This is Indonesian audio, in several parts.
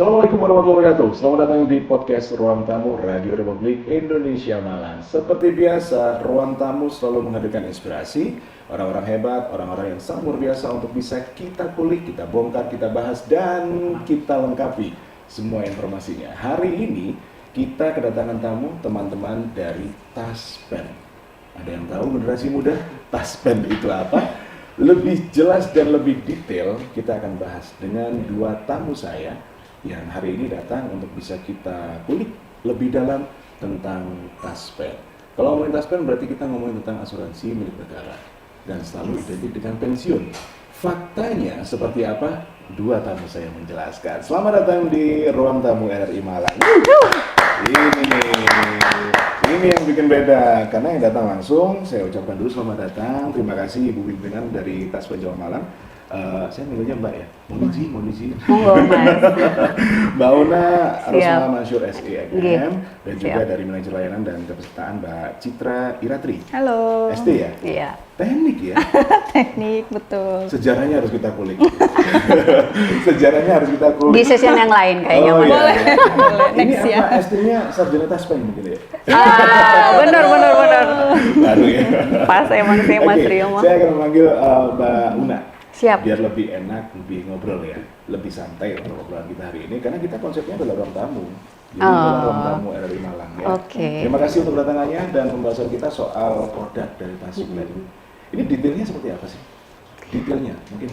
Assalamualaikum warahmatullahi wabarakatuh. Selamat datang di podcast Ruang Tamu Radio Republik Indonesia Malang. Seperti biasa, Ruang Tamu selalu menghadirkan inspirasi, orang-orang hebat, orang-orang yang sangat luar biasa untuk bisa kita kulik, kita bongkar, kita bahas, dan kita lengkapi semua informasinya. Hari ini kita kedatangan tamu teman-teman dari Taspen. Ada yang tahu generasi muda Taspen itu apa? Lebih jelas dan lebih detail kita akan bahas dengan dua tamu saya yang hari ini datang untuk bisa kita kulik lebih dalam tentang Taspen. Kalau ngomongin Taspen berarti kita ngomongin tentang asuransi milik negara dan selalu identik dengan pensiun. Faktanya seperti apa? Dua tamu saya menjelaskan. Selamat datang di Ruang Tamu RRI Malang. Ini yang bikin beda, karena yang datang langsung saya ucapkan dulu selamat datang. Terima kasih Ibu Pimpinan dari Taspen Jawa Malang. Saya manggilnya Mbak ya, mohon izin. Mbak Una Rosmala Mansur SEM dan juga dari manajer layanan dan kepesertaan Mbak Citra Iratri. Halo. ST ya? Iya. Teknik ya? Teknik, betul. Sejarahnya harus kita kulik. Sejarahnya harus kita kulik. Di session yang lain kayaknya. Oh, boleh. Iya. Ini Next ya. apa ST-nya sarjana Taspen mungkin ya? Benar. Baru ya. Pas emang sih Mas Rio mah. Saya akan memanggil Mbak Una. Siap. Biar lebih enak, lebih ngobrol ya, lebih santai untuk obrolan kita hari ini, karena kita konsepnya adalah ruang tamu. Jadi adalah ruang tamu RRI Malang ya. Oke. Terima kasih untuk kedatangannya dan pembahasan kita soal produk dari Taspen. Ini detailnya seperti apa sih? Detailnya mungkin.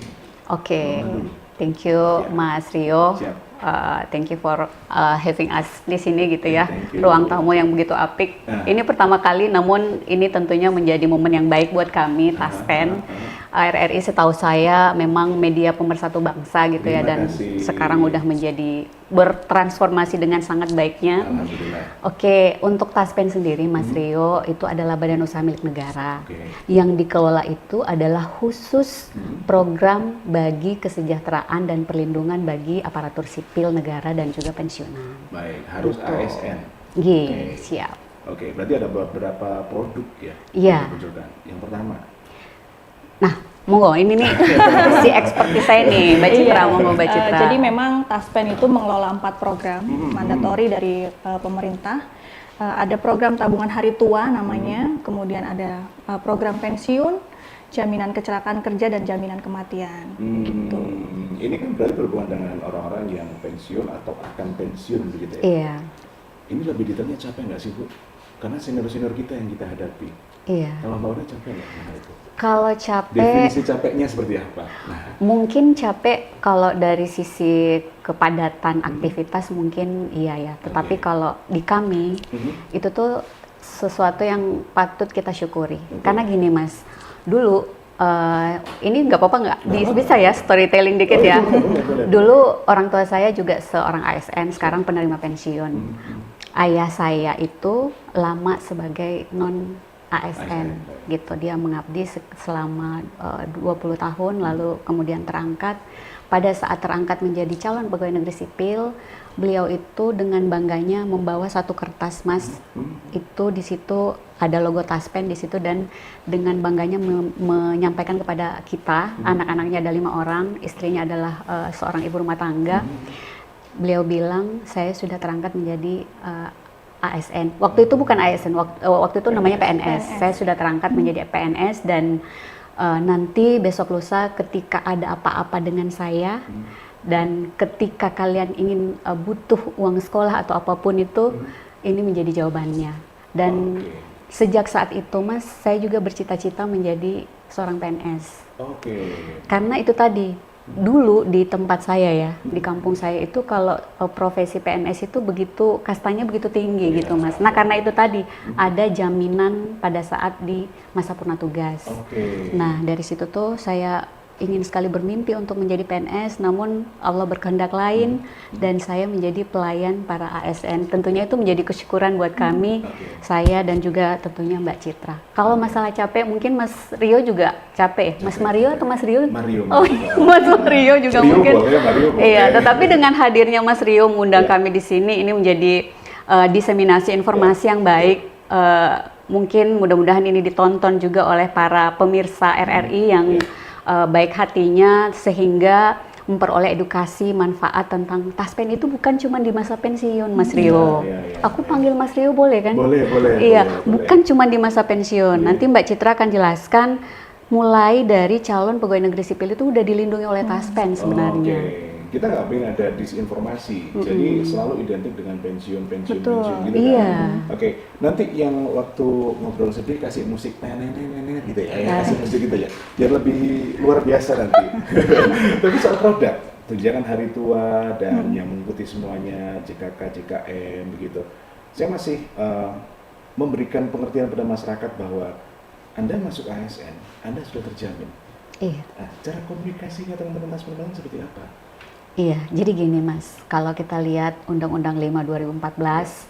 Oke. Dulu. Thank you Mas Rio. Siap. Thank you for having us di sini gitu ya. Thank you. Ruang tamu yang begitu apik. Ini pertama kali, namun ini tentunya menjadi momen yang baik buat kami Taspen. RRI setahu saya memang media pemersatu bangsa gitu ya, dan sekarang udah menjadi bertransformasi dengan sangat baiknya. Alhamdulillah. Oke, untuk Taspen sendiri Mas Rio itu adalah badan usaha milik negara. Oke. Yang dikelola itu adalah khusus program bagi kesejahteraan dan perlindungan bagi aparatur sipil negara dan juga pensiunan. Baik, harus ASN. Iya, Oke. siap. Oke, berarti ada beberapa produk ya? Iya. Yang dimunculkan. Yang pertama. Nah, monggo, ini nih si ekspertis saya nih, Mbak Citra, monggo Mbak Citra. Jadi memang Taspen itu mengelola 4 program mandatori dari pemerintah. Ada program tabungan hari tua namanya, kemudian ada program pensiun, jaminan kecelakaan kerja dan jaminan kematian. Gitu. Ini kan berarti berhubungan dengan orang-orang yang pensiun atau akan pensiun begitu ya? Iya. Ini lebih detailnya capek nggak sih Bu? Karena senior-senior kita yang kita hadapi. Iya. Kalau Mbak Una capek nggak dengan itu? Kalau capek, Definisi capeknya seperti apa? Nah, mungkin capek kalau dari sisi kepadatan aktivitas mungkin iya ya. Tetapi kalau di kami itu tuh sesuatu yang patut kita syukuri. Karena gini Mas, dulu ini nggak apa-apa nggak? Bisa ya storytelling dikit ya. boleh. Dulu orang tua saya juga seorang ASN, sekarang penerima pensiun. Ayah saya itu lama sebagai non ASN gitu, dia mengabdi selama 20 tahun lalu kemudian terangkat. Pada saat terangkat menjadi calon pegawai negeri sipil, beliau itu dengan bangganya membawa satu kertas Mas, itu di situ ada logo Taspen di situ, dan dengan bangganya menyampaikan kepada kita, anak-anaknya ada 5 orang, istrinya adalah seorang ibu rumah tangga. Beliau bilang saya sudah terangkat menjadi ASN. Waktu itu bukan ASN, waktu itu namanya PNS. Saya sudah terangkat menjadi PNS, dan nanti besok lusa ketika ada apa-apa dengan saya dan ketika kalian ingin butuh uang sekolah atau apapun itu, ini menjadi jawabannya. Dan sejak saat itu Mas, saya juga bercita-cita menjadi seorang PNS. Karena itu tadi, dulu di tempat saya ya, di kampung saya itu kalau profesi PNS itu begitu, kastanya begitu tinggi gitu Mas. Nah karena itu tadi ada jaminan pada saat di masa purna tugas. Nah dari situ tuh saya ingin sekali bermimpi untuk menjadi PNS, namun Allah berkehendak lain dan saya menjadi pelayan para ASN. Tentunya itu menjadi kesyukuran buat kami, saya dan juga tentunya Mbak Citra. Kalau masalah capek, mungkin Mas Rio juga capek ya? Mas Mario atau Mas Rio? Mario. Oh Mas Rio juga Rio mungkin. Boleh, Mario boleh. Iya, tetapi dengan hadirnya Mas Rio mengundang kami di sini, ini menjadi diseminasi informasi yang baik. Mungkin mudah-mudahan ini ditonton juga oleh para pemirsa RRI yang baik hatinya, sehingga memperoleh edukasi manfaat tentang Taspen itu bukan cuma di masa pensiun, Mas Rio. Aku panggil Mas Rio boleh kan? Boleh. Iya, boleh. bukan cuma di masa pensiun. Nanti Mbak Citra akan jelaskan mulai dari calon pegawai negeri sipil itu udah dilindungi oleh Taspen sebenarnya. Kita nggak pengen ada disinformasi, jadi selalu identik dengan pensiun gitu Iya. kan. Oke, nanti yang waktu ngobrol sedih kasih musik nenek gitu ya, kasih musik gitu ya, biar lebih luar biasa nanti. Tapi soal produk, tunjangan hari tua dan yang mengikuti semuanya, JKK, JKM begitu. Saya masih memberikan pengertian pada masyarakat bahwa Anda masuk ASN, Anda sudah terjamin. Iya. Nah, cara komunikasinya teman-teman Taspen seperti apa? Iya, jadi gini Mas, kalau kita lihat Undang-Undang 5 2014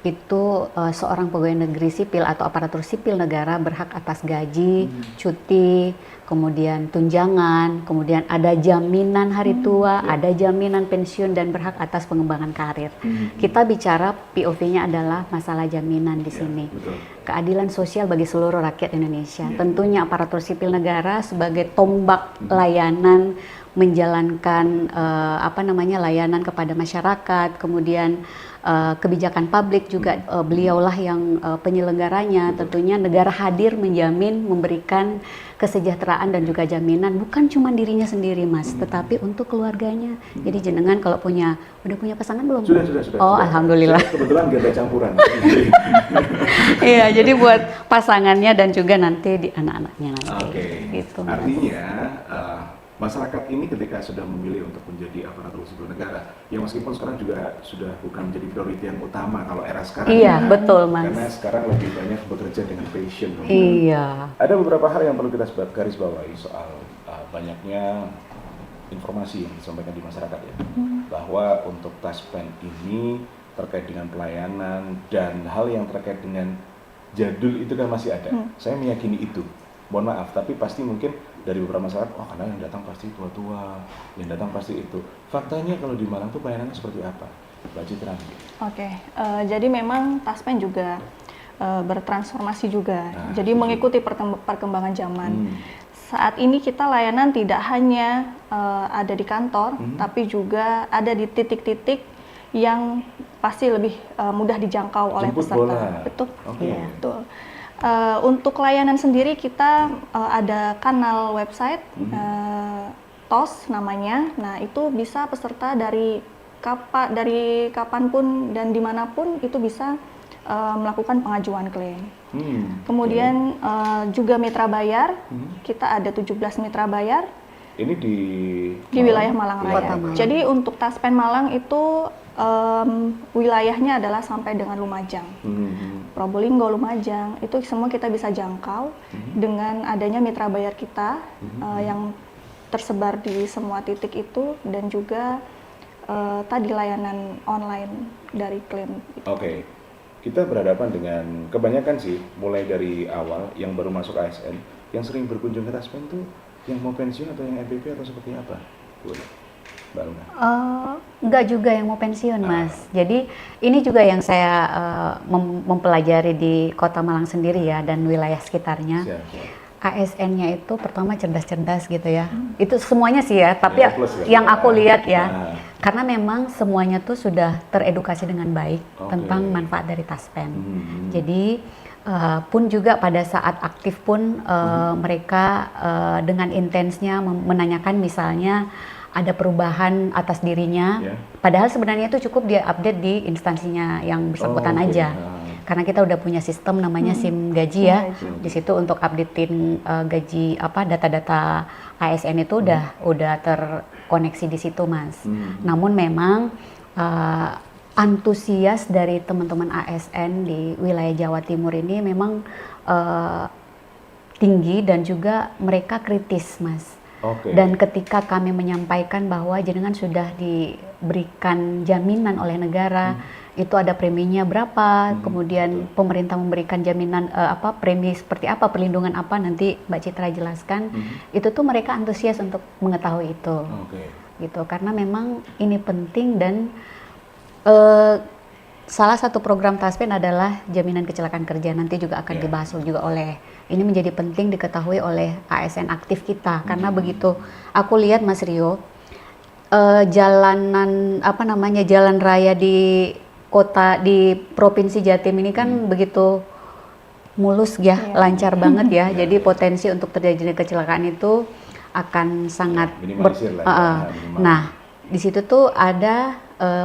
itu seorang pegawai negeri sipil atau aparatur sipil negara berhak atas gaji, cuti, kemudian tunjangan, kemudian ada jaminan hari tua, ada jaminan pensiun dan berhak atas pengembangan karir. Kita bicara POV-nya adalah masalah jaminan di sini. Betul. Keadilan sosial bagi seluruh rakyat Indonesia. Tentunya aparatur sipil negara sebagai tombak layanan menjalankan layanan kepada masyarakat, kemudian kebijakan publik juga beliaulah yang penyelenggaranya. Tentunya negara hadir menjamin, memberikan kesejahteraan dan juga jaminan bukan cuma dirinya sendiri Mas, tetapi untuk keluarganya. Jadi jenengan kalau udah punya pasangan belum? Sudah. Oh, sudah. alhamdulillah. Saya kebetulan gak ada campuran. Iya, jadi buat pasangannya dan juga nanti di anak-anaknya nanti. Oke. Gitu, Mas. Artinya masyarakat ini ketika sudah memilih untuk menjadi aparatur sipil negara, ya meskipun sekarang juga sudah bukan menjadi prioritas yang utama kalau era sekarang. Iya, ya, betul Mas. Karena sekarang lebih banyak bekerja dengan passion. Iya. Ada beberapa hal yang perlu kita garis bawahi soal banyaknya informasi yang disampaikan di masyarakat ya, bahwa untuk Taspen ini terkait dengan pelayanan dan hal yang terkait dengan jadul itu kan masih ada. Saya meyakini itu. Mohon maaf, tapi pasti mungkin dari beberapa masyarakat, karena yang datang pasti tua-tua, yang datang pasti itu. Faktanya kalau di Malang tuh pelayanannya seperti apa, Mbak Citra? Oke, jadi memang Taspen juga bertransformasi juga, jadi mengikuti perkembangan zaman. Saat ini kita layanan tidak hanya ada di kantor, tapi juga ada di titik-titik yang pasti lebih mudah dijangkau oleh Jemput peserta. bola. Betul. Oke. Iya, betul. Untuk layanan sendiri kita ada kanal website TOS namanya. Nah itu bisa peserta dari kapanpun dan dimanapun itu bisa melakukan pengajuan klaim. Kemudian juga mitra bayar, kita ada 17 mitra bayar. Ini di Wilayah Malang Raya. Malang. Jadi untuk Taspen Malang itu wilayahnya adalah sampai dengan Lumajang. Probolinggo, Lumajang, itu semua kita bisa jangkau dengan adanya mitra bayar kita yang tersebar di semua titik itu dan juga tadi layanan online dari klaim. Oke. Kita berhadapan dengan kebanyakan sih, mulai dari awal yang baru masuk ASN, yang sering berkunjung ke Taspen tuh yang mau pensiun atau yang MPP atau seperti apa? Mbak Luna? Enggak juga yang mau pensiun Mas. Jadi ini juga yang saya mempelajari di Kota Malang sendiri ya dan wilayah sekitarnya. Siap. ASN-nya itu pertama cerdas-cerdas gitu ya. Itu semuanya sih ya, tapi plus, yang aku lihat ya, karena memang semuanya tuh sudah teredukasi dengan baik tentang manfaat dari Taspen. Jadi pun juga pada saat aktif pun mereka dengan intensnya menanyakan misalnya ada perubahan atas dirinya, padahal sebenarnya itu cukup dia update di instansinya yang bersangkutan aja. Karena kita udah punya sistem namanya SIM gaji ya, di situ untuk updatein gaji data-data ASN itu udah terkoneksi di situ Mas. Namun memang antusias dari teman-teman ASN di wilayah Jawa Timur ini memang tinggi dan juga mereka kritis Mas. Dan ketika kami menyampaikan bahwa jenengan sudah diberikan jaminan oleh negara, itu ada preminya berapa, kemudian pemerintah memberikan jaminan premi seperti apa, perlindungan apa, nanti Mbak Citra jelaskan, itu tuh mereka antusias untuk mengetahui itu, gitu. Karena memang ini penting dan salah satu program Taspen adalah jaminan kecelakaan kerja, nanti juga akan dibahas juga ini menjadi penting diketahui oleh ASN aktif kita, karena begitu aku lihat Mas Rio, jalanan apa namanya jalan raya di kota di Provinsi Jatim ini kan begitu mulus ya, lancar banget ya. Jadi potensi untuk terjadi kecelakaan itu akan sangat minimalisir lah ya, minimal. Nah, di situ tuh ada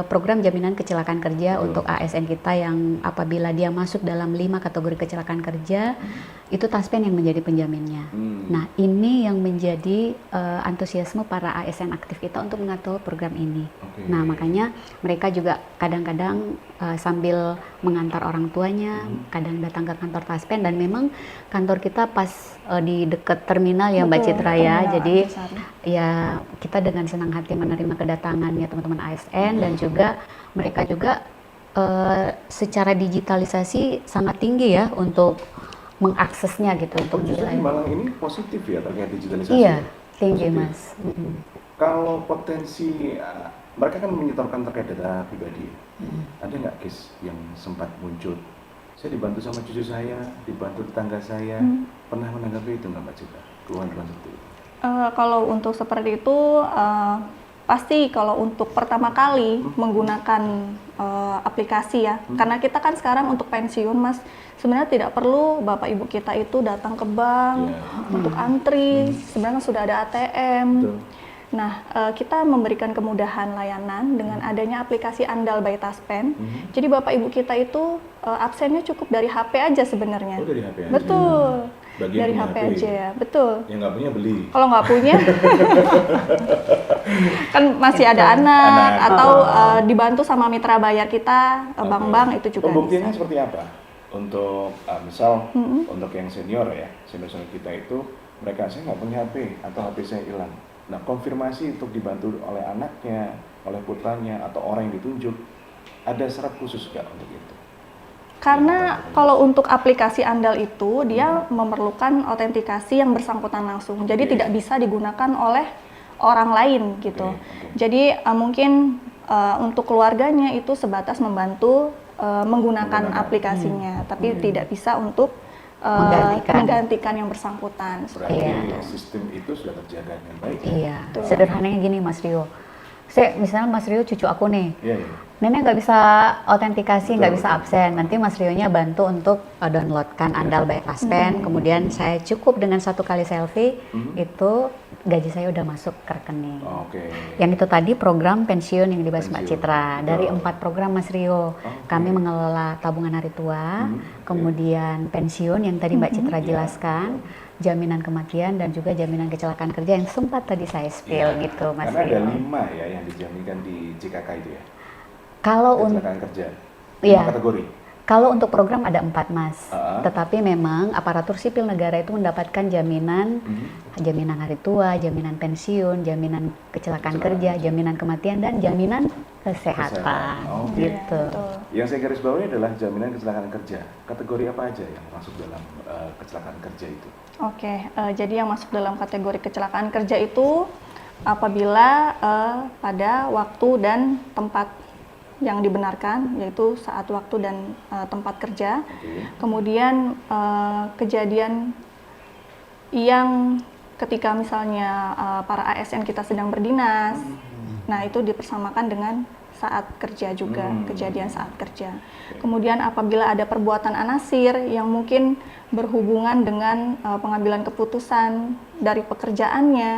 program jaminan kecelakaan kerja untuk ASN kita yang apabila dia masuk dalam 5 kategori kecelakaan kerja, itu Taspen yang menjadi penjaminnya. Nah, ini yang menjadi antusiasme para ASN aktif kita untuk mengatur program ini. Nah, makanya mereka juga kadang-kadang sambil mengantar orang tuanya, kadang datang ke kantor Taspen, dan memang kantor kita pas di dekat terminal ya Mbak Citra ya. Jadi ya kita dengan senang hati menerima kedatangannya teman-teman ASN, dan juga mereka juga secara digitalisasi sangat tinggi ya untuk mengaksesnya gitu untuk justru wilayah. Malang ini positif ya terkait digitalisasi. Iya, tinggi Positif. Mas. Kalau potensi mereka kan menyetorkan terkait data pribadi. Ada nggak case yang sempat muncul? Saya dibantu sama cucu saya, dibantu tetangga saya. Pernah menanggapi itu nggak Mbak Citra? Keluhan-keluhan seperti itu? Kalau untuk seperti itu, pasti kalau untuk pertama kali menggunakan aplikasi ya, karena kita kan sekarang untuk pensiun Mas, sebenarnya tidak perlu Bapak Ibu kita itu datang ke bank untuk antri, sebenarnya sudah ada ATM. Betul. Nah, kita memberikan kemudahan layanan dengan adanya aplikasi Andal by Taspen. Jadi Bapak Ibu kita itu absennya cukup dari HP aja sebenarnya. Oh, dari HP aja. Betul. Bagian Dari punya HP HP. aja ya, betul. Yang nggak punya beli. Kalau nggak punya, kan masih ada anak atau dibantu sama mitra bayar kita, bank-bank itu juga Pembuktiannya bisa. seperti apa? Untuk misal untuk yang senior ya, senior kita itu mereka saya nggak punya HP atau HP saya hilang. Nah, konfirmasi untuk dibantu oleh anaknya, oleh putranya atau orang yang ditunjuk, ada syarat khusus nggak untuk itu? Karena kalau untuk aplikasi Andal itu dia memerlukan autentikasi yang bersangkutan langsung. Jadi tidak bisa digunakan oleh orang lain gitu. Jadi mungkin untuk keluarganya itu sebatas membantu menggunakan aplikasinya, tapi tidak bisa untuk menggantikan yang bersangkutan. Berarti sistem itu sudah terjaga dengan baik. Iya, sederhananya gini Mas Rio. Misalnya Mas Rio cucu aku nih, Iya. nenek nggak bisa autentikasi, nggak bisa absen. Nanti Mas Rio-nya bantu untuk downloadkan Andal by Taspen. Kemudian saya cukup dengan 1 kali selfie, itu gaji saya udah masuk ke rekening. Yang itu tadi program pensiun yang dibahas Mbak Citra. Dari 4 program Mas Rio, kami mengelola tabungan hari tua, kemudian pensiun yang tadi Mbak Citra jelaskan, jaminan kematian, dan juga jaminan kecelakaan kerja yang sempat tadi saya spill gitu Mas Karena ada Rio. 5 ya yang dijaminkan di JKK itu ya. Kalau untuk Kecelakaan kerja. 5 Iya. kategori. Kalau untuk program ada 4 Mas, tetapi memang aparatur sipil negara itu mendapatkan jaminan jaminan hari tua, jaminan pensiun, jaminan kecelakaan kerja, jaminan kematian, dan jaminan kesehatan. Gitu. Yang saya garis bawahi adalah jaminan kecelakaan kerja. Kategori apa aja yang masuk dalam kecelakaan kerja itu? Jadi yang masuk dalam kategori kecelakaan kerja itu apabila pada waktu dan tempat yang dibenarkan, yaitu saat waktu dan tempat kerja. Kemudian kejadian yang ketika misalnya para ASN kita sedang berdinas, nah itu dipersamakan dengan saat kerja juga, kejadian saat kerja. Kemudian apabila ada perbuatan anasir yang mungkin berhubungan dengan pengambilan keputusan dari pekerjaannya,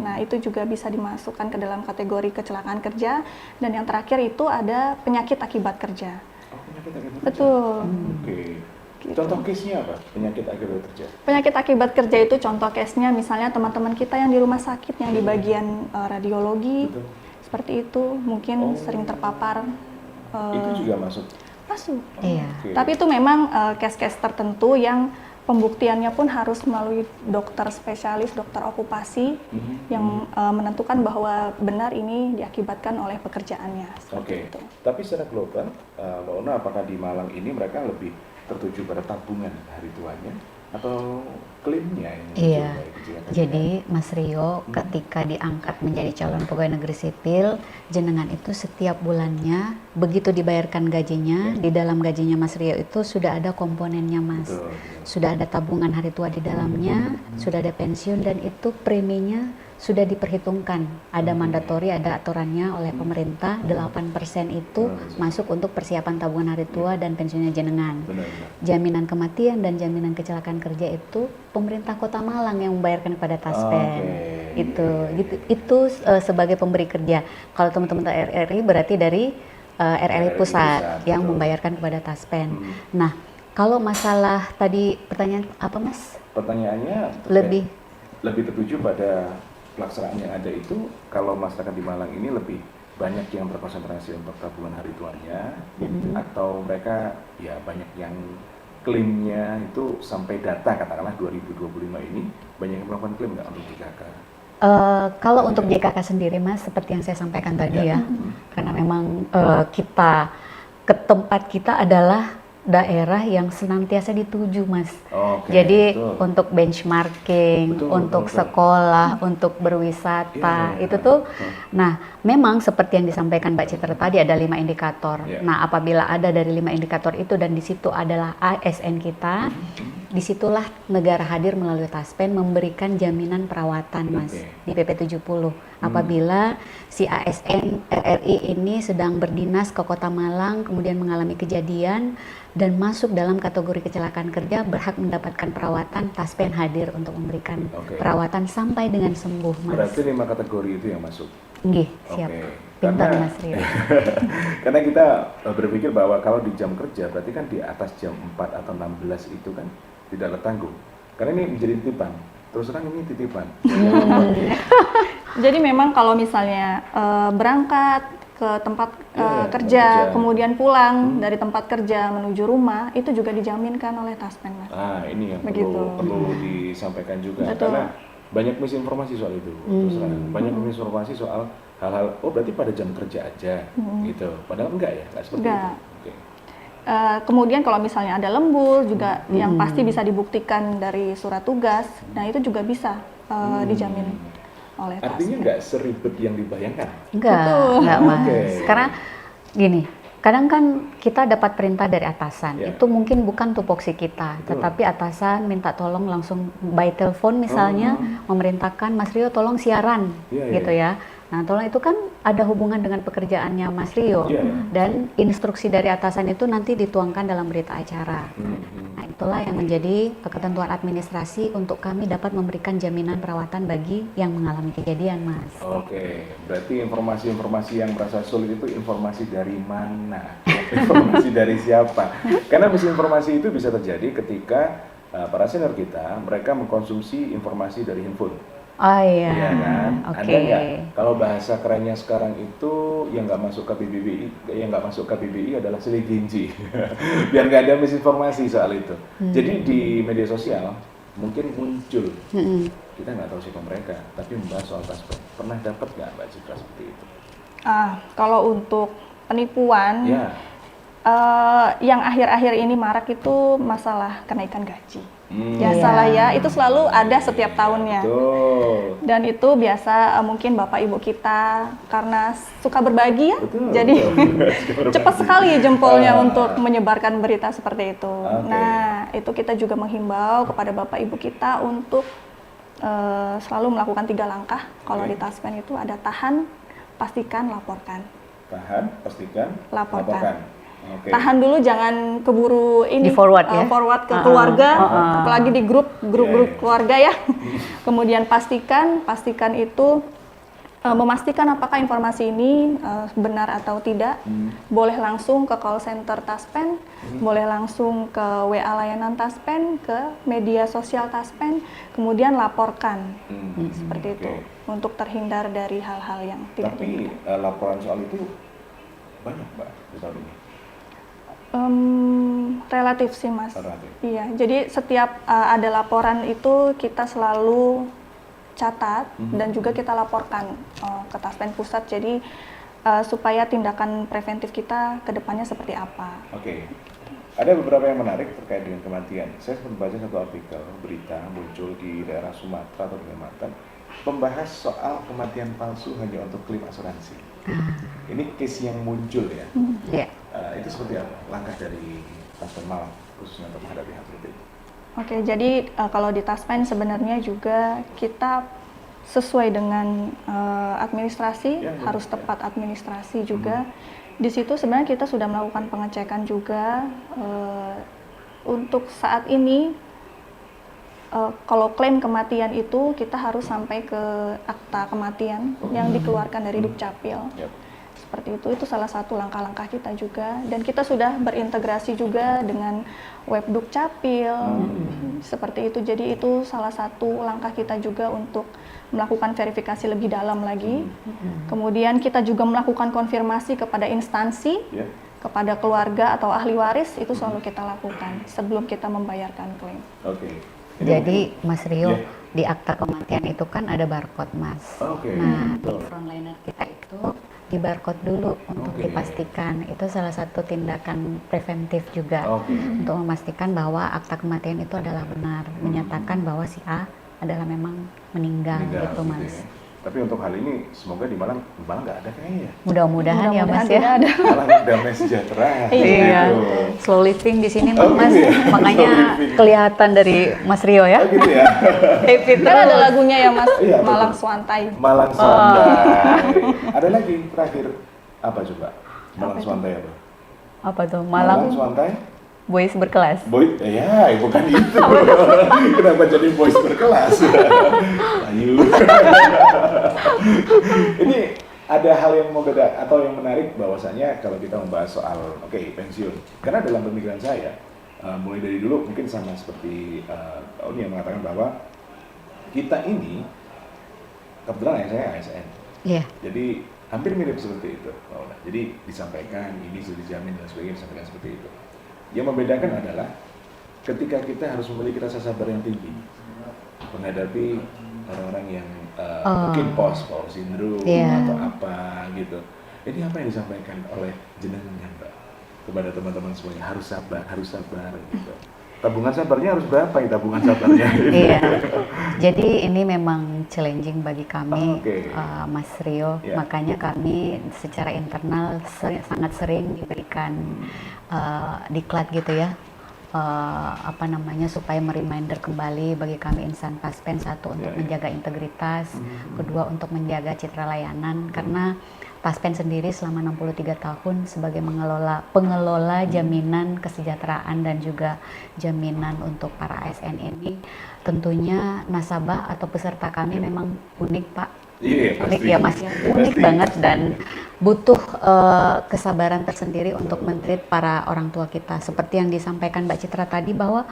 nah itu juga bisa dimasukkan ke dalam kategori kecelakaan kerja. Dan yang terakhir itu ada penyakit akibat kerja. Penyakit akibat kerja. Betul. Gitu. Contoh case-nya apa? Penyakit akibat kerja? Penyakit akibat kerja itu contoh case-nya misalnya teman-teman kita yang di rumah sakit yang di bagian radiologi. Seperti itu mungkin sering terpapar. Itu juga masuk? Masuk. Iya. Tapi itu memang case-case tertentu yang pembuktiannya pun harus melalui dokter spesialis, dokter okupasi yang menentukan bahwa benar ini diakibatkan oleh pekerjaannya. Itu. Tapi secara global, Mbak Ona, apakah di Malang ini mereka lebih tertuju pada tabungan hari tuanya atau klaimnya yang Iya. Jadi Mas Rio ketika diangkat menjadi calon pegawai negeri sipil, jenengan itu setiap bulannya begitu dibayarkan gajinya, di dalam gajinya Mas Rio itu sudah ada komponennya Mas. Sudah ada tabungan hari tua di dalamnya, sudah ada pensiun, dan itu preminya sudah diperhitungkan, ada mandatori, ada aturannya oleh pemerintah, 8% itu masuk untuk persiapan tabungan hari tua dan pensiunnya jenengan. Benar. Jaminan kematian dan jaminan kecelakaan kerja itu pemerintah Kota Malang yang membayarkan kepada Taspen. Itu sebagai pemberi kerja. Kalau teman-teman RRI berarti dari RRI pusat yang membayarkan kepada Taspen. Nah, kalau masalah tadi pertanyaan apa, Mas? Pertanyaannya lebih tertuju pada pelaksanaan yang ada itu. Kalau masyarakat di Malang ini lebih banyak yang berkonsentrasi untuk tabungan hari tuanya, atau mereka ya banyak yang klaimnya itu sampai data katakanlah 2025 ini banyak yang melakukan klaim nggak untuk JKK? Kalau untuk JKK sendiri, Mas, seperti yang saya sampaikan tadi ya, karena memang kita ke tempat kita adalah daerah yang senantiasa dituju, Mas. Jadi untuk benchmarking, untuk sekolah, untuk berwisata, itu tuh. Nah, memang seperti yang disampaikan Mbak Citra tadi ada 5 indikator. Nah, apabila ada dari 5 indikator itu dan di situ adalah ASN kita, disitulah negara hadir melalui Taspen memberikan jaminan perawatan, Mas, di PP 70. Apabila si ASN RRI ini sedang berdinas ke Kota Malang, kemudian mengalami kejadian dan masuk dalam kategori kecelakaan kerja, berhak mendapatkan perawatan, Taspen hadir untuk memberikan perawatan sampai dengan sembuh, Mas. Berarti 5 kategori itu yang masuk? Nggih, siap. Pintar, Mas Rio. Karena kita berpikir bahwa kalau di jam kerja, berarti kan di atas jam 4 atau 16 itu kan tidak tertanggung. Karena ini menjadi titipan. Terus terang ini titipan. Jadi memang kalau misalnya berangkat ke tempat kerja, kemudian pulang dari tempat kerja menuju rumah, itu juga dijaminkan oleh Taspen, Mas. Ini yang perlu disampaikan juga. Karena banyak misinformasi soal itu. Banyak misinformasi soal hal-hal, berarti pada jam kerja aja, gitu. Padahal enggak ya, enggak seperti itu. Kemudian kalau misalnya ada lembur juga yang pasti bisa dibuktikan dari surat tugas, nah itu juga bisa dijamin oleh Taspen. Artinya nggak seribet yang dibayangkan? Enggak, Mas. Karena gini, kadang kan kita dapat perintah dari atasan, itu mungkin bukan tupoksi kita, tetapi atasan minta tolong langsung by telepon misalnya, memerintahkan Mas Rio tolong siaran, gitu ya. Nah, tolong itu kan ada hubungan dengan pekerjaannya Mas Rio, dan instruksi dari atasan itu nanti dituangkan dalam berita acara. Nah, itulah yang menjadi ketentuan administrasi untuk kami dapat memberikan jaminan perawatan bagi yang mengalami kejadian, Mas. Berarti informasi-informasi yang merasa sulit itu informasi dari mana? Informasi dari siapa? Karena misinformasi itu bisa terjadi ketika para senior kita, mereka mengkonsumsi informasi dari handphone. Iya kan? Ada nggak? Kalau bahasa kerennya sekarang itu yang nggak masuk KBBI, adalah silih genji. Biar nggak ada misinformasi soal itu. Jadi di media sosial mungkin muncul, kita nggak tahu siapa mereka, tapi membahas soal Taspen. Pernah dapat nggak Mbak Citra seperti itu? Kalau untuk penipuan, yang akhir-akhir ini marak itu masalah kenaikan gaji. Biasalah ya, itu selalu ada setiap tahunnya. Dan itu biasa mungkin Bapak Ibu kita karena suka berbagi ya, jadi cepat sekali jempolnya untuk menyebarkan berita seperti itu. Nah, itu kita juga menghimbau kepada Bapak Ibu kita untuk selalu melakukan 3 langkah. Kalau di Taspen itu ada tahan, pastikan, laporkan. Tahan, pastikan, laporkan. Tahan dulu, jangan keburu ini forward ke keluarga, apalagi di grup keluarga ya. Kemudian pastikan itu memastikan apakah informasi ini benar atau tidak. Boleh langsung ke call center Taspen, boleh langsung ke WA layanan Taspen, ke media sosial Taspen, kemudian laporkan. Seperti itu untuk terhindar dari hal-hal yang tidak diinginkan. Tapi laporan soal itu banyak, Mbak, di tahun ini. Relatif sih, Mas. Iya, jadi setiap ada laporan itu kita selalu catat dan juga kita laporkan ke Taspen Pusat. Jadi supaya tindakan preventif kita ke depannya seperti apa. Ada beberapa yang menarik terkait dengan kematian. Saya sempat baca satu artikel berita muncul di daerah Sumatera atau Kalimantan, membahas soal kematian palsu hanya untuk klaim asuransi. Ini case yang muncul ya. Itu seperti apa langkah dari Taspen Malang khususnya untuk menghadapi hal seperti itu? Jadi kalau di Taspen sebenarnya juga kita sesuai dengan administrasi, Ya, harus tepat administrasi juga. Di situ sebenarnya kita sudah melakukan pengecekan juga. Untuk saat ini, kalau klaim kematian itu kita harus sampai ke akta kematian yang dikeluarkan dari Dukcapil. Yap. Seperti itu salah satu langkah-langkah kita juga. Dan kita sudah berintegrasi juga dengan web Dukcapil. Seperti itu, jadi itu salah satu langkah kita juga untuk melakukan verifikasi lebih dalam lagi. Kemudian kita juga melakukan konfirmasi kepada instansi, kepada keluarga atau ahli waris, itu selalu kita lakukan sebelum kita membayarkan klaim. Oke. Jadi Mas Rio, di akta kematian itu kan ada barcode Mas. Nah, di frontliner kita itu di barcode dulu untuk dipastikan. Itu salah satu tindakan preventif juga untuk memastikan bahwa akta kematian itu adalah benar, menyatakan bahwa si A adalah memang meninggal gitu Mas. Ya. Tapi untuk hal ini semoga di Malang nggak ada kayaknya. Mudah-mudahan ya Mas ya. Malang damai sejahtera. Iya. Slow living di sini Mas. Makanya kelihatan dari Mas Rio ya. Gitu ya. Happy Kan ada lagunya ya Mas, Iya, Malang betul. Swantai. Malang Swantai. Ada lagi terakhir apa coba? Malang Swantai apa? Apa tuh? Malang Swantai? Boys berkelas. Boy, ya bukan itu. Kenapa jadi boys berkelas? Ayo. Ini ada hal yang mau beda atau yang menarik bahwasanya kalau kita membahas soal pensiun. Karena dalam pemikiran saya, mulai dari dulu mungkin sama seperti Oni yang mengatakan bahwa kita ini kebetulan saya ASN. Iya. Jadi hampir mirip seperti itu. Jadi disampaikan ini sudah dijamin dan sebagainya, disampaikan seperti itu. Yang membedakan adalah ketika kita harus memiliki rasa sabar yang tinggi menghadapi orang-orang yang mungkin post syndrome atau apa gitu. Ini apa yang disampaikan oleh jenengan Mbak kepada teman-teman semuanya, harus sabar gitu. Tabungan sabarnya harus berapa ya tabungan sabarnya? Iya. Jadi ini memang challenging bagi kami, Mas Rio. Makanya kami secara internal sangat sering diberikan diklat gitu ya. Supaya mereminder kembali bagi kami insan Paspen, satu untuk menjaga integritas, kedua untuk menjaga citra layanan, karena Paspen sendiri selama 63 tahun sebagai pengelola jaminan kesejahteraan dan juga jaminan untuk para ASN ini, tentunya nasabah atau peserta kami memang unik Pak. Unik ya Mas, unik banget dan butuh kesabaran tersendiri untuk men-treat para orang tua kita. Seperti yang disampaikan Mbak Citra tadi bahwa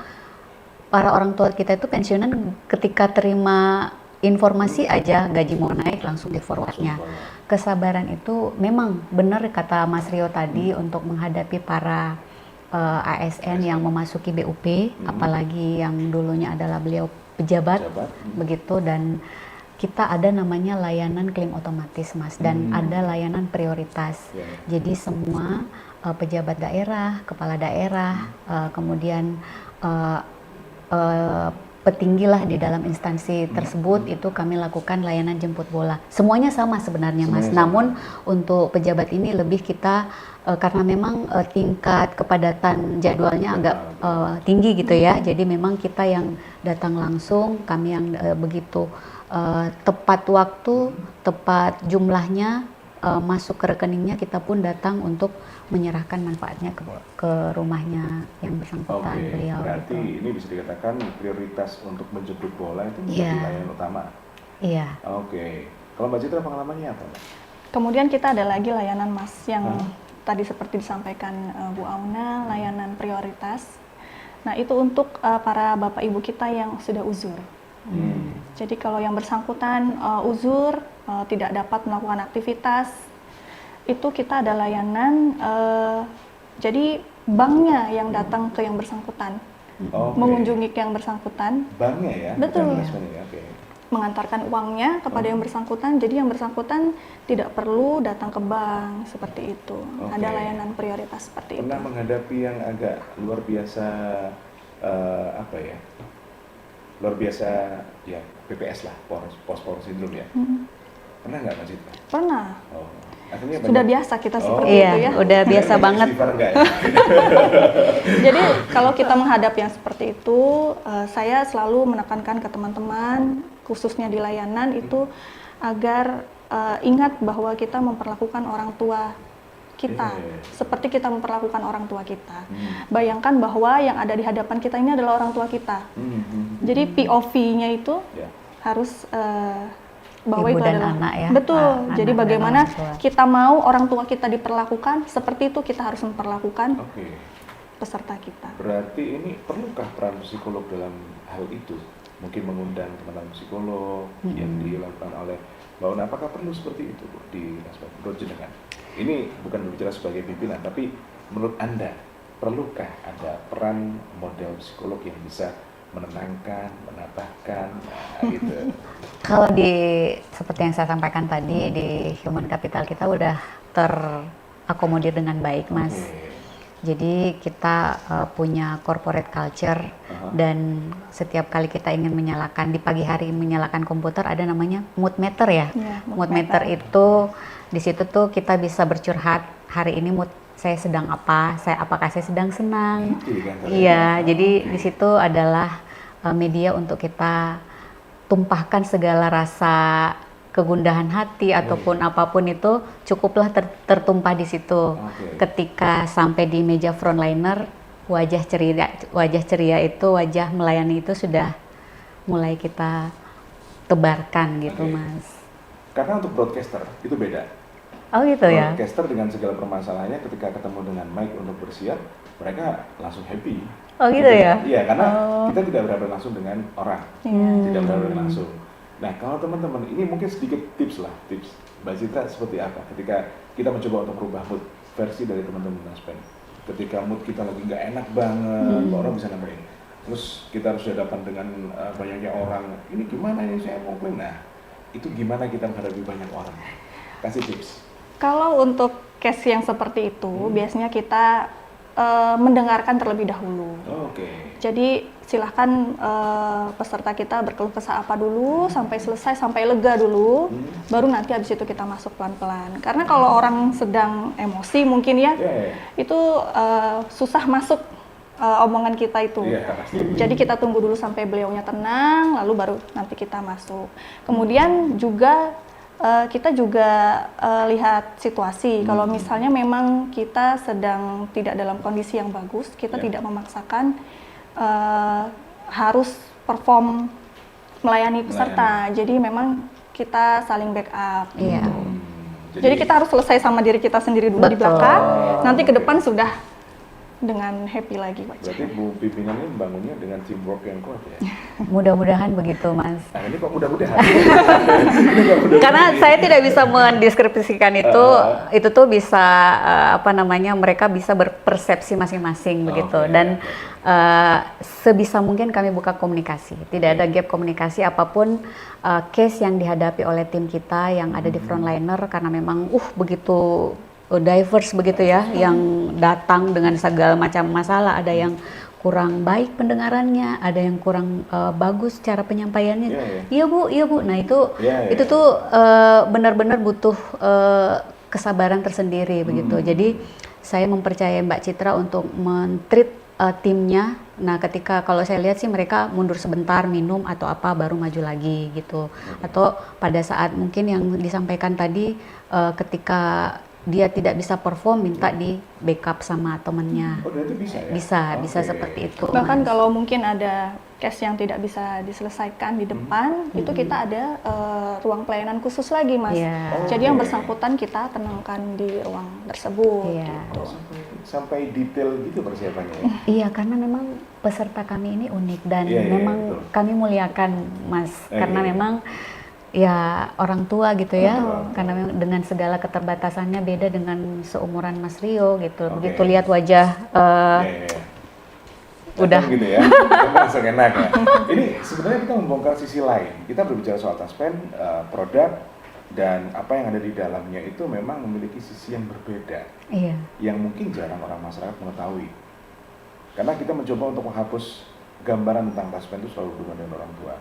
para orang tua kita itu pensiunan ketika terima informasi aja gaji mau naik langsung di forwardnya. Kesabaran itu memang benar kata Mas Rio tadi untuk menghadapi para ASN yang memasuki BUP, apalagi yang dulunya adalah beliau pejabat. Begitu, dan kita ada namanya layanan klaim otomatis Mas, dan ada layanan prioritas. Jadi semua pejabat daerah, kepala daerah, kemudian petinggi lah di dalam instansi tersebut itu kami lakukan layanan jemput bola. Semuanya sama sebenarnya Mas. Namun untuk pejabat ini lebih kita karena memang tingkat kepadatan jadwalnya agak tinggi gitu ya. Jadi memang kita yang datang langsung, kami yang begitu tepat waktu, tepat jumlahnya masuk ke rekeningnya, kita pun datang untuk menyerahkan manfaatnya ke rumahnya yang bersangkutan beliau. Berarti gitu. ini bisa dikatakan prioritas untuk menjemput bola itu menjadi layanan utama. Iya. Kalau Mbak Citra pengalamannya apa? Kemudian kita ada lagi layanan Mas yang tadi seperti disampaikan Bu Auna, layanan prioritas. Nah itu untuk para bapak ibu kita yang sudah uzur. Jadi kalau yang bersangkutan uzur, tidak dapat melakukan aktivitas, itu kita ada layanan, jadi banknya yang datang ke yang bersangkutan, mengunjungi yang bersangkutan. Banknya ya? Betul. Mengantarkan uangnya kepada yang bersangkutan, jadi yang bersangkutan tidak perlu datang ke bank, seperti itu. Ada layanan prioritas seperti itu. Pernah menghadapi yang agak luar biasa, luar biasa ya PPS lah, post syndrome ya. Pernah nggak Mas Citra? Pernah. Akhirnya sudah biasa kita seperti iya, itu ya. Udah biasa banget. Jadi kalau kita menghadap yang seperti itu, saya selalu menekankan ke teman-teman, khususnya di layanan itu agar ingat bahwa kita memperlakukan orang tua kita seperti kita memperlakukan orang tua kita. Bayangkan bahwa yang ada di hadapan kita ini adalah orang tua kita. Jadi POV-nya itu harus bahwa Ibu itu dan adalah anak ya. betul. Jadi Anak dan bagaimana orang tua. kita mau orang tua kita diperlakukan, seperti itu kita harus memperlakukan peserta kita. Berarti ini perlukah peran psikolog dalam hal itu? Mungkin mengundang teman-teman psikolog yang dilakukan oleh Mbak Una, apakah perlu seperti itu Bu, di menurut jenengan? Ini bukan berbicara sebagai pimpinan, tapi menurut Anda, perlukah ada peran model psikolog yang bisa menenangkan, menambahkan, gitu? Kalau seperti yang saya sampaikan tadi, di human capital kita udah terakomodir dengan baik, Mas. Jadi kita punya corporate culture dan setiap kali kita ingin menyalakan, di pagi hari menyalakan komputer ada namanya mood meter ya. Mood meter itu di situ tuh kita bisa bercurhat, hari ini mood saya sedang apa, apakah saya sedang senang. Iya, jadi di situ adalah media untuk kita tumpahkan segala rasa kegundahan hati ataupun apapun itu cukuplah tertumpah di situ. Ketika sampai di meja frontliner, wajah ceria itu, wajah melayani itu sudah mulai kita tebarkan gitu, Mas. Karena untuk broadcaster itu beda. Oh gitu ya. Broadcaster dengan segala permasalahannya ketika ketemu dengan Mike untuk bersiap, mereka langsung happy. Oh gitu ya? Iya, karena kita tidak berhadapan langsung dengan orang, tidak berhadapan langsung. Nah, kalau teman-teman, ini mungkin sedikit tips Mbak Citra seperti apa ketika kita mencoba untuk merubah mood versi dari teman-teman Taspen. Ketika mood kita lagi nggak enak banget, orang bisa nambahin. Terus kita harus hadapan dengan banyaknya orang, ini gimana ini saya mau klaim? Nah, itu gimana kita menghadapi banyak orang? Kasih tips. Kalau untuk case yang seperti itu, biasanya kita mendengarkan terlebih dahulu. Jadi silahkan peserta kita berkeluh kesah apa dulu sampai selesai, sampai lega dulu, baru nanti habis itu kita masuk pelan-pelan. Karena kalau orang sedang emosi mungkin ya, itu susah masuk omongan kita itu. Jadi kita tunggu dulu sampai beliaunya tenang, lalu baru nanti kita masuk. Kemudian juga kita juga lihat situasi. Kalau misalnya memang kita sedang tidak dalam kondisi yang bagus, kita tidak memaksakan harus perform melayani peserta. Jadi memang kita saling backup. Gitu. Jadi kita harus selesai sama diri kita sendiri dulu di belakang. Nanti ke depan sudah dengan happy lagi wajahnya. Berarti Bu pimpinan ini membangunnya dengan teamwork yang kuat ya? Mudah-mudahan begitu, Mas. Nah, ini kok mudah-mudahan? Karena saya tidak bisa mendeskripsikan itu tuh bisa mereka bisa berpersepsi masing-masing begitu. Dan sebisa mungkin kami buka komunikasi. Tidak ada gap komunikasi apapun case yang dihadapi oleh tim kita yang ada di frontliner, karena memang begitu diverse begitu ya, yang datang dengan segala macam masalah. Ada yang kurang baik pendengarannya, ada yang kurang bagus cara penyampaiannya. Iya bu. Nah itu tuh benar-benar butuh kesabaran tersendiri begitu. Jadi saya mempercayai Mbak Citra untuk men-treat timnya. Nah ketika kalau saya lihat sih mereka mundur sebentar minum atau apa baru maju lagi gitu. Atau pada saat mungkin yang disampaikan tadi ketika dia tidak bisa perform, minta di backup sama temennya. Oh, berarti bisa ya? Bisa seperti itu. Bahkan kalau mungkin ada case yang tidak bisa diselesaikan di depan, itu kita ada ruang pelayanan khusus lagi, Mas. Jadi yang bersangkutan kita tenangkan di ruang tersebut. Gitu. Sampai detail gitu persiapannya ya? Iya, karena memang peserta kami ini unik dan memang kami muliakan, Mas. Karena memang ya orang tua gitu ya, karena memang dengan segala keterbatasannya beda dengan seumuran Mas Rio gitu. Begitu lihat wajah udah gitu ya, langsung enak ya. Ini sebenarnya kita membongkar sisi lain. Kita berbicara soal Taspen, produk dan apa yang ada di dalamnya itu memang memiliki sisi yang berbeda, yang mungkin jarang orang masyarakat mengetahui. Karena kita mencoba untuk menghapus gambaran tentang Taspen itu selalu berhubungan dengan orang tua.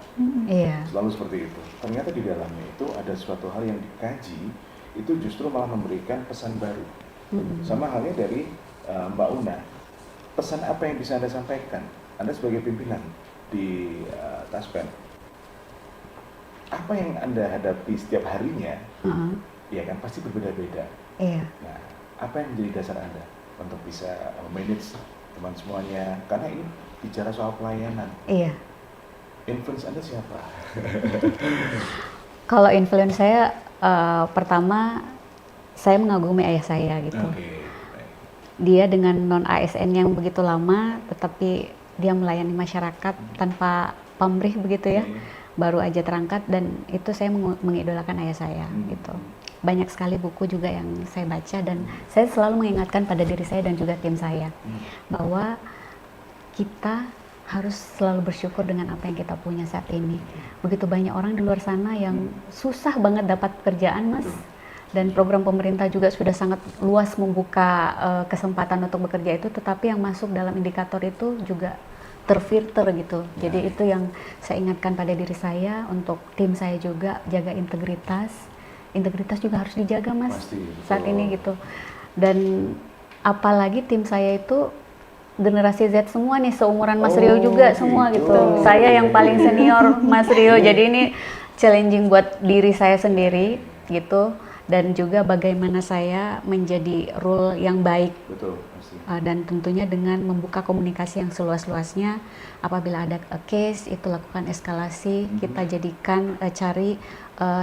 Selalu seperti itu. Ternyata di dalamnya itu ada suatu hal yang dikaji, itu justru malah memberikan pesan baru. Sama halnya dari Mbak Una. Pesan apa yang bisa Anda sampaikan? Anda sebagai pimpinan di Taspen. apa yang Anda hadapi setiap harinya, Uh-uh. ya kan pasti berbeda-beda. Iya. Nah, apa yang menjadi dasar Anda untuk bisa manage teman semuanya? Karena ini bicara soal pelayanan. Iya. Influence Anda siapa? Kalau influence saya, pertama saya mengagumi ayah saya gitu. Oke. Dia dengan non ASN yang begitu lama, tetapi dia melayani masyarakat tanpa pamrih begitu ya. Baru aja terangkat, dan itu saya mengidolakan ayah saya gitu. Banyak sekali buku juga yang saya baca, dan saya selalu mengingatkan pada diri saya dan juga tim saya bahwa kita harus selalu bersyukur dengan apa yang kita punya saat ini. Begitu banyak orang di luar sana yang susah banget dapat pekerjaan, Mas. Dan program pemerintah juga sudah sangat luas membuka kesempatan untuk bekerja itu, tetapi yang masuk dalam indikator itu juga terfilter gitu. Jadi itu yang saya ingatkan pada diri saya, untuk tim saya juga jaga integritas. Integritas juga harus dijaga, Mas. Pasti, saat ini gitu. Dan apalagi tim saya itu generasi Z semua nih, seumuran Mas Rio juga semua gitu. Saya yang paling senior, Mas Rio. Jadi ini challenging buat diri saya sendiri gitu, dan juga bagaimana saya menjadi role yang baik. Betul, pasti. Dan tentunya dengan membuka komunikasi yang seluas-luasnya. Apabila ada case, itu lakukan eskalasi, kita jadikan cari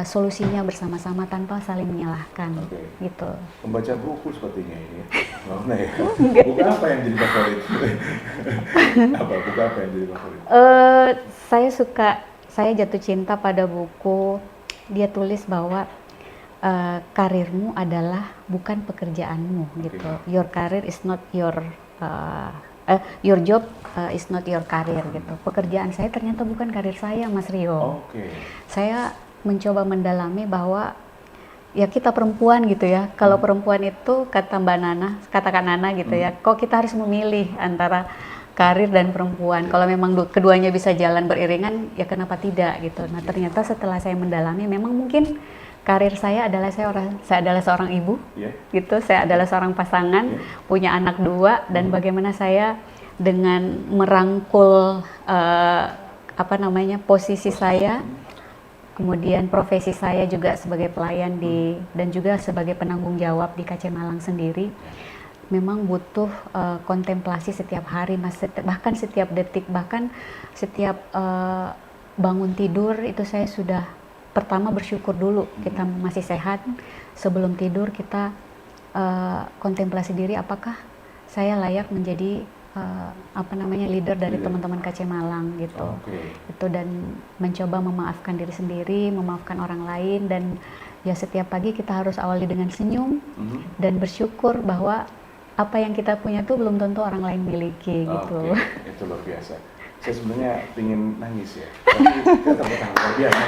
solusinya bersama-sama tanpa saling menyalahkan. Gitu. Membaca buku sepertinya ini. Mana ya? Buku apa yang jadi favorit? Buku apa yang jadi favorit? Saya jatuh cinta pada buku. Dia tulis bahwa karirmu adalah bukan pekerjaanmu gitu. Your career is not your job is not your career gitu. Pekerjaan saya ternyata bukan karir saya, Mas Rio. Saya mencoba mendalami bahwa ya kita perempuan gitu ya. Kalau perempuan itu kata Mbak Nana, katakan Nana gitu ya. Kok kita harus memilih antara karir dan perempuan? Kalau memang keduanya bisa jalan beriringan, ya kenapa tidak gitu. Nah, ternyata setelah saya mendalami, memang mungkin karir saya adalah saya adalah seorang ibu, gitu. Saya adalah seorang pasangan, punya anak 2, dan bagaimana saya dengan merangkul posisi saya, kemudian profesi saya juga sebagai pelayan dan juga sebagai penanggung jawab di KC Malang sendiri, memang butuh kontemplasi setiap hari, Mas. Bahkan setiap detik, bahkan setiap bangun tidur itu saya sudah pertama bersyukur dulu kita masih sehat. Sebelum tidur kita kontemplasi diri, apakah saya layak menjadi leader dari teman-teman KC Malang gitu. Itu, dan mencoba memaafkan diri sendiri, memaafkan orang lain, dan ya setiap pagi kita harus awali dengan senyum dan bersyukur bahwa apa yang kita punya tuh belum tentu orang lain miliki gitu. Itu luar biasa. Saya sebenarnya ingin nangis ya, tapi luar biasa.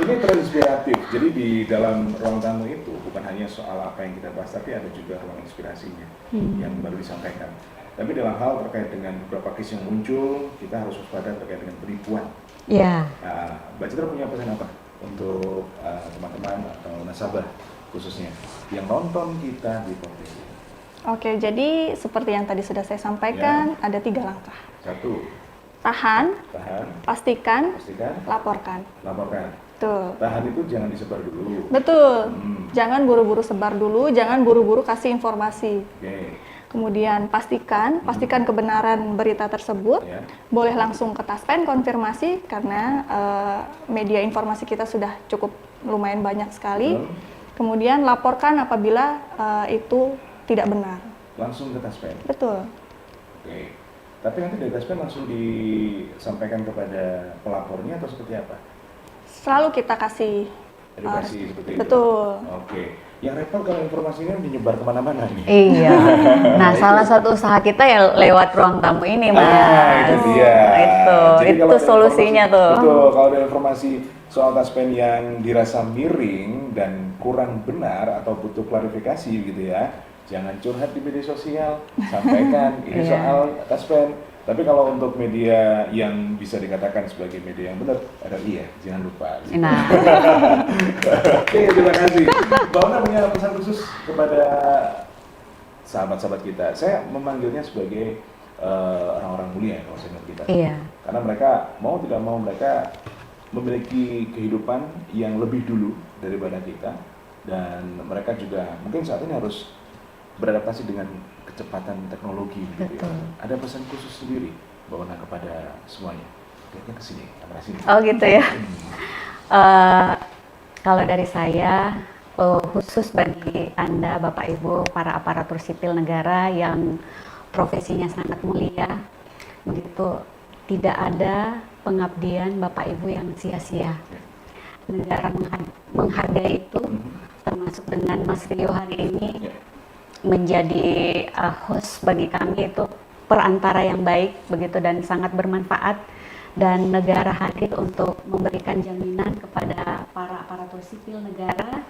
Ini terinspiratif. Jadi di dalam ruang tamu itu bukan hanya soal apa yang kita bahas, tapi ada juga ruang inspirasinya yang baru disampaikan. Tapi dalam hal terkait dengan beberapa case yang muncul, kita harus waspada terkait dengan penipuan. Iya. Mbak Citra punya pesan apa untuk teman-teman atau nasabah khususnya yang nonton kita di podcast ini? Oke, jadi seperti yang tadi sudah saya sampaikan, ada 3 langkah. 1. Tahan, pastikan, laporkan. Betul. Tahan itu jangan disebar dulu. Betul. Jangan buru-buru sebar dulu, jangan buru-buru kasih informasi. Kemudian pastikan kebenaran berita tersebut. Boleh langsung ke Taspen konfirmasi, karena media informasi kita sudah cukup lumayan banyak sekali. Kemudian laporkan apabila itu tidak benar. Langsung ke Taspen? Betul. Tapi nanti dari Taspen langsung disampaikan kepada pelapornya atau seperti apa? Selalu kita kasih edukasi seperti itu? Betul. Yang repot kalau informasinya menyebar kemana-mana nih. Iya. Nah, salah satu usaha kita ya lewat ruang tamu ini, Mas. Itu dia. Itu solusinya tuh. Betul, kalau ada informasi soal Taspen yang dirasa miring dan kurang benar atau butuh klarifikasi gitu ya, jangan curhat di media sosial, sampaikan ini soal Taspen. Tapi kalau untuk media yang bisa dikatakan sebagai media yang benar, jangan lupa. Nah. Terima kasih. Mbak Ona punya pesan khusus kepada sahabat-sahabat kita. Saya memanggilnya sebagai orang-orang mulia kalau senior kita. Karena mereka mau tidak mau mereka memiliki kehidupan yang lebih dulu daripada kita, dan mereka juga mungkin saat ini harus beradaptasi dengan kecepatan teknologi gitu ya. Betul. Ada pesan khusus sendiri Mbak Ona kepada semuanya? Kayaknya kesini, kamera sini. Oh gitu ya. Kalau dari saya, khusus bagi Anda Bapak Ibu para aparatur sipil negara yang profesinya sangat mulia, begitu, tidak ada pengabdian Bapak Ibu yang sia-sia. Negara menghargai itu, termasuk dengan Mas Rio hari ini menjadi host bagi kami, itu perantara yang baik begitu dan sangat bermanfaat, dan negara hadir untuk memberikan jaminan kepada para aparatur sipil negara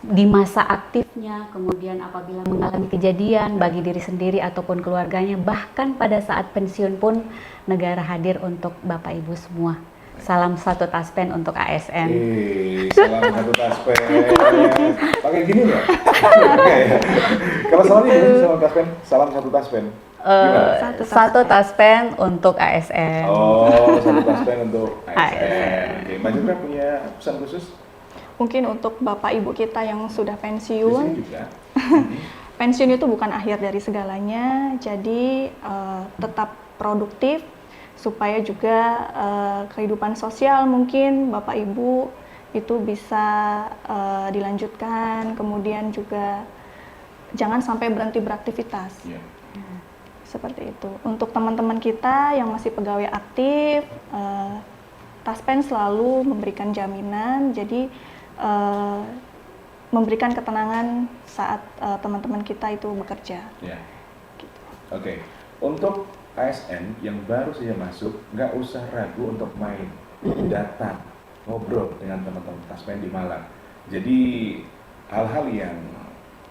di masa aktifnya, kemudian apabila mengalami kejadian bagi diri sendiri ataupun keluarganya, bahkan pada saat pensiun pun negara hadir untuk Bapak Ibu semua. Salam satu taspen untuk ASN. Salam satu taspen. Pakai gini nggak? Oke. Kalau salamnya gini sama taspen, salam satu taspen. Satu taspen untuk ASN. Oh, satu taspen untuk ASN. Oke, Mbak Jura punya pesan khusus? Mungkin untuk Bapak Ibu kita yang sudah Di pensiun, sini juga. pensiun itu bukan akhir dari segalanya, jadi tetap produktif supaya juga kehidupan sosial mungkin Bapak Ibu itu bisa dilanjutkan, kemudian juga jangan sampai berhenti beraktivitas. Iya. Seperti itu. Untuk teman-teman kita yang masih pegawai aktif, Taspen selalu memberikan jaminan, jadi memberikan ketenangan saat teman-teman kita itu bekerja. Ya. Oke. Untuk ASN yang baru saja masuk, nggak usah ragu untuk main, datang, ngobrol dengan teman-teman Taspen di Malang. Jadi hal-hal yang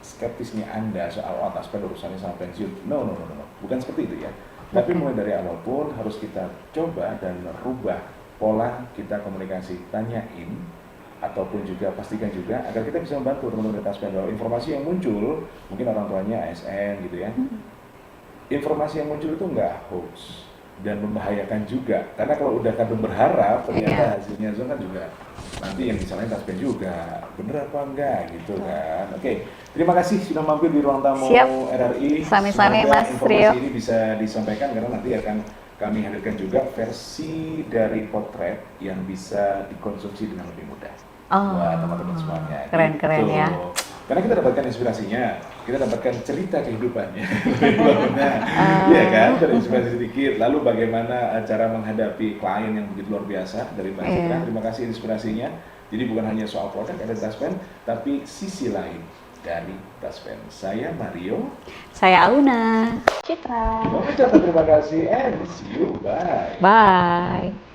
skeptisnya Anda soal Taspen urusannya sama pensiun, no, bukan seperti itu ya. Tapi mulai dari awal pun harus kita coba dan rubah pola kita komunikasi, tanyain ataupun juga pastikan juga agar kita bisa membantu teman-teman Taspen bahwa informasi yang muncul, mungkin orang tuanya ASN gitu ya. Informasi yang muncul itu nggak hoax dan membahayakan juga, karena kalau udah kadang berharap ternyata hasilnya kan juga nanti yang disalahin Taspen juga, bener apa enggak gitu kan. Oke, terima kasih sudah mampir di ruang tamu Siap. RRI. Sami-sami, Semoga Mas informasi Rio. ini bisa disampaikan, karena nanti akan kami hadirkan juga versi dari potret yang bisa dikonsumsi dengan lebih mudah. Buat teman-teman semuanya. Keren-keren Gitu. ya. Karena kita dapatkan inspirasinya, kita dapatkan cerita kehidupannya. Iya kan, terinspirasi sedikit. Lalu bagaimana cara menghadapi klien yang begitu luar biasa dari Mbak Citra. Terima kasih inspirasinya. Jadi bukan hanya soal produk ada Taspen, tapi sisi lain dari Taspen. Saya Mario. Saya Auna. Citra. Terima kasih and see you. Bye. Bye.